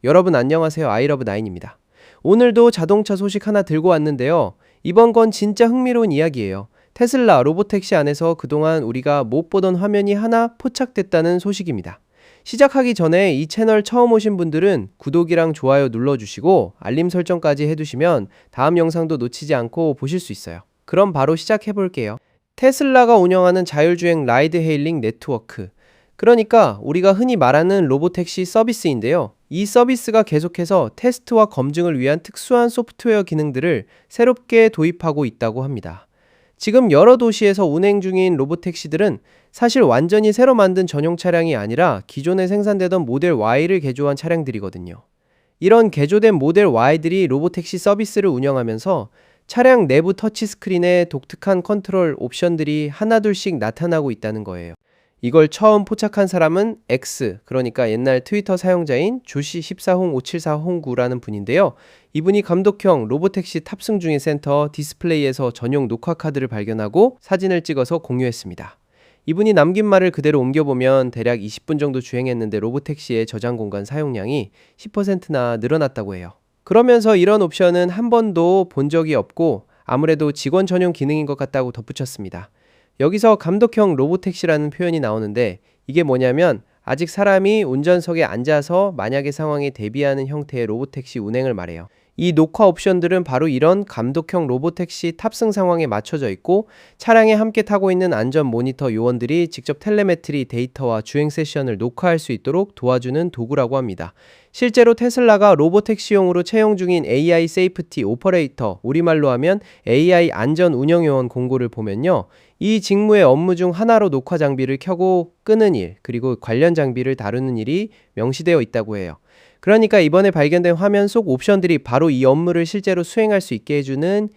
여러분 안녕하세요. 아이러브9입니다. 오늘도 자동차 소식 하나 들고 왔는데요. 이번 건 진짜 흥미로운 이야기예요. 테슬라 로보택시 안에서 그동안 우리가 못 보던 화면이 하나 포착됐다는 소식입니다. 시작하기 전에 이 채널 처음 오신 분들은 구독이랑 좋아요 눌러주시고 알림 설정까지 해두시면 다음 영상도 놓치지 않고 보실 수 있어요. 그럼 바로 시작해 볼게요. 테슬라가 운영하는 자율주행 라이드 헤일링 네트워크. 그러니까 우리가 흔히 말하는 로보택시 서비스인데요. 이 서비스가 계속해서 테스트와 검증을 위한 특수한 소프트웨어 기능들을 새롭게 도입하고 있다고 합니다. 지금 여러 도시에서 운행 중인 로보택시들은 사실 완전히 새로 만든 전용 차량이 아니라 기존에 생산되던 모델 Y를 개조한 차량들이거든요. 이런 개조된 모델 Y들이 로보택시 서비스를 운영하면서 차량 내부 터치스크린에 독특한 컨트롤 옵션들이 하나둘씩 나타나고 있다는 거예요. 이걸 처음 포착한 사람은 X, 그러니까 옛날 트위터 사용자인 조시14홍5740구라는 분인데요. 이분이 감독형 로보택시 탑승 중의 센터 디스플레이에서 전용 녹화 카드를 발견하고 사진을 찍어서 공유했습니다. 이분이 남긴 말을 그대로 옮겨보면 대략 20분 정도 주행했는데 로보택시의 저장 공간 사용량이 10%나 늘어났다고 해요. 그러면서 이런 옵션은 한 번도 본 적이 없고 아무래도 직원 전용 기능인 것 같다고 덧붙였습니다. 여기서 감독형 로보택시라는 표현이 나오는데 이게 뭐냐면 아직 사람이 운전석에 앉아서 만약의 상황에 대비하는 형태의 로보택시 운행을 말해요. 이 녹화 옵션들은 바로 이런 감독형 로보택시 탑승 상황에 맞춰져 있고 차량에 함께 타고 있는 안전 모니터 요원들이 직접 텔레메트리 데이터와 주행 세션을 녹화할 수 있도록 도와주는 도구라고 합니다. 실제로 테슬라가 로보택시용으로 채용 중인 AI 세이프티 오퍼레이터, 우리말로 하면 AI 안전 운영 요원 공고를 보면요. 이 직무의 업무 중 하나로 녹화 장비를 켜고 끄는 일, 그리고 관련 장비를 다루는 일이 명시되어 있다고 해요. 그러니까 이번에 발견된 화면 속 옵션들이 바로 이 업무를 실제로 수행할 수 있게 해주는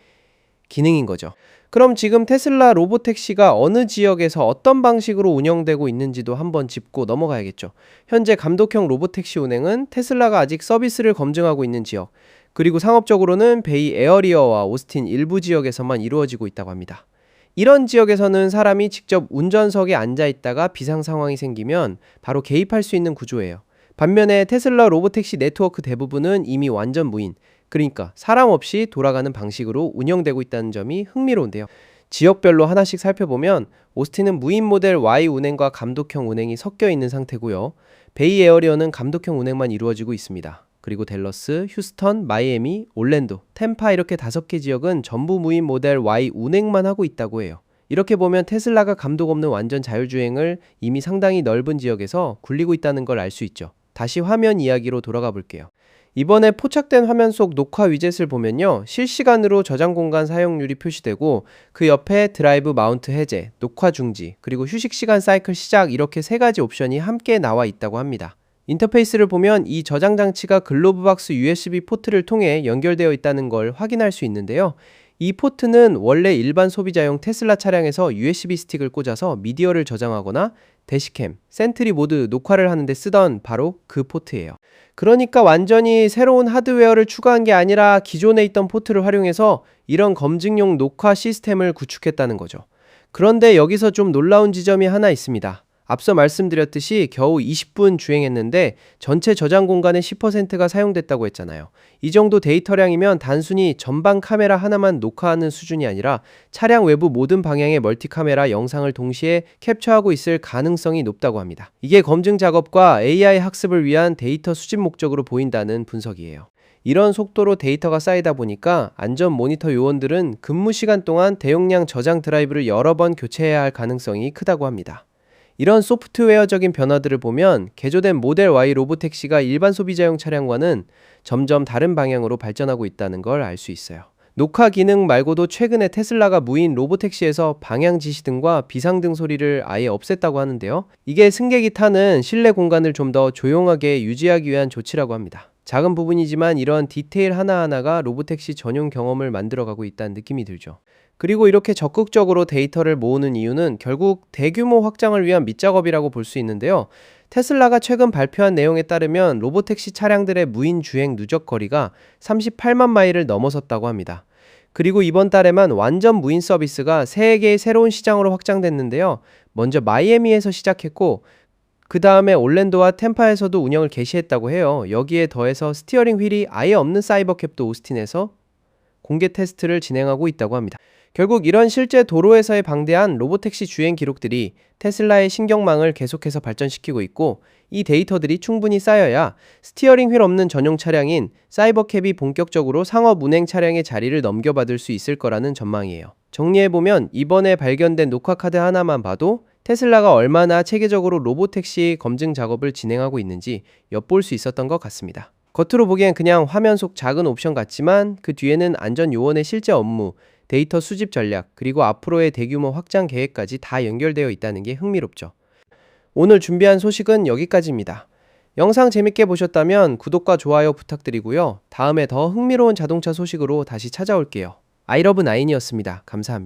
기능인 거죠. 그럼 지금 테슬라 로보택시가 어느 지역에서 어떤 방식으로 운영되고 있는지도 한번 짚고 넘어가야겠죠. 현재 감독형 로보택시 운행은 테슬라가 아직 서비스를 검증하고 있는 지역, 그리고 상업적으로는 베이 에어리어와 오스틴 일부 지역에서만 이루어지고 있다고 합니다. 이런 지역에서는 사람이 직접 운전석에 앉아 있다가 비상 상황이 생기면 바로 개입할 수 있는 구조예요. 반면에 테슬라 로보택시 네트워크 대부분은 이미 완전 무인, 그러니까 사람 없이 돌아가는 방식으로 운영되고 있다는 점이 흥미로운데요. 지역별로 하나씩 살펴보면 오스틴은 무인 모델 Y 운행과 감독형 운행이 섞여 있는 상태고요. 베이 에어리어는 감독형 운행만 이루어지고 있습니다. 그리고 댈러스, 휴스턴, 마이애미, 올랜도, 템파 이렇게 5개 지역은 전부 무인 모델 Y 운행만 하고 있다고 해요. 이렇게 보면 테슬라가 감독 없는 완전 자율주행을 이미 상당히 넓은 지역에서 굴리고 있다는 걸 알 수 있죠. 다시 화면 이야기로 돌아가 볼게요. 이번에 포착된 화면 속 녹화 위젯을 보면요. 실시간으로 저장 공간 사용률이 표시되고 그 옆에 드라이브 마운트 해제, 녹화 중지, 그리고 휴식 시간 사이클 시작 이렇게 3가지 옵션이 함께 나와 있다고 합니다. 인터페이스를 보면 이 저장 장치가 글로브박스 USB 포트를 통해 연결되어 있다는 걸 확인할 수 있는데요. 이 포트는 원래 일반 소비자용 테슬라 차량에서 USB 스틱을 꽂아서 미디어를 저장하거나 대시캠, 센트리 모드 녹화를 하는데 쓰던 바로 그 포트예요. 그러니까 완전히 새로운 하드웨어를 추가한 게 아니라 기존에 있던 포트를 활용해서 이런 검증용 녹화 시스템을 구축했다는 거죠. 그런데 여기서 좀 놀라운 지점이 하나 있습니다. 앞서 말씀드렸듯이 겨우 20분 주행했는데 전체 저장 공간의 10%가 사용됐다고 했잖아요. 이 정도 데이터량이면 단순히 전방 카메라 하나만 녹화하는 수준이 아니라 차량 외부 모든 방향의 멀티 카메라 영상을 동시에 캡처하고 있을 가능성이 높다고 합니다. 이게 검증 작업과 AI 학습을 위한 데이터 수집 목적으로 보인다는 분석이에요. 이런 속도로 데이터가 쌓이다 보니까 안전 모니터 요원들은 근무 시간 동안 대용량 저장 드라이브를 여러 번 교체해야 할 가능성이 크다고 합니다. 이런 소프트웨어적인 변화들을 보면 개조된 모델 Y 로보택시가 일반 소비자용 차량과는 점점 다른 방향으로 발전하고 있다는 걸 알 수 있어요. 녹화 기능 말고도 최근에 테슬라가 무인 로보택시에서 방향 지시등과 비상등 소리를 아예 없앴다고 하는데요. 이게 승객이 타는 실내 공간을 좀 더 조용하게 유지하기 위한 조치라고 합니다. 작은 부분이지만 이런 디테일 하나하나가 로보택시 전용 경험을 만들어가고 있다는 느낌이 들죠. 그리고 이렇게 적극적으로 데이터를 모으는 이유는 결국 대규모 확장을 위한 밑작업이라고 볼 수 있는데요. 테슬라가 최근 발표한 내용에 따르면 로보택시 차량들의 무인 주행 누적 거리가 38만 마일을 넘어섰다고 합니다. 그리고 이번 달에만 완전 무인 서비스가 3개의 새로운 시장으로 확장됐는데요. 먼저 마이애미에서 시작했고 그 다음에 올랜도와 템파에서도 운영을 개시했다고 해요. 여기에 더해서 스티어링 휠이 아예 없는 사이버캡도 오스틴에서 공개 테스트를 진행하고 있다고 합니다. 결국 이런 실제 도로에서의 방대한 로보택시 주행 기록들이 테슬라의 신경망을 계속해서 발전시키고 있고, 이 데이터들이 충분히 쌓여야 스티어링 휠 없는 전용 차량인 사이버캡이 본격적으로 상업 운행 차량의 자리를 넘겨받을 수 있을 거라는 전망이에요. 정리해보면 이번에 발견된 녹화 카드 하나만 봐도 테슬라가 얼마나 체계적으로 로보택시 검증 작업을 진행하고 있는지 엿볼 수 있었던 것 같습니다. 겉으로 보기엔 그냥 화면 속 작은 옵션 같지만 그 뒤에는 안전 요원의 실제 업무, 데이터 수집 전략, 그리고 앞으로의 대규모 확장 계획까지 다 연결되어 있다는 게 흥미롭죠. 오늘 준비한 소식은 여기까지입니다. 영상 재밌게 보셨다면 구독과 좋아요 부탁드리고요. 다음에 더 흥미로운 자동차 소식으로 다시 찾아올게요. 아이러브9이었습니다. 감사합니다.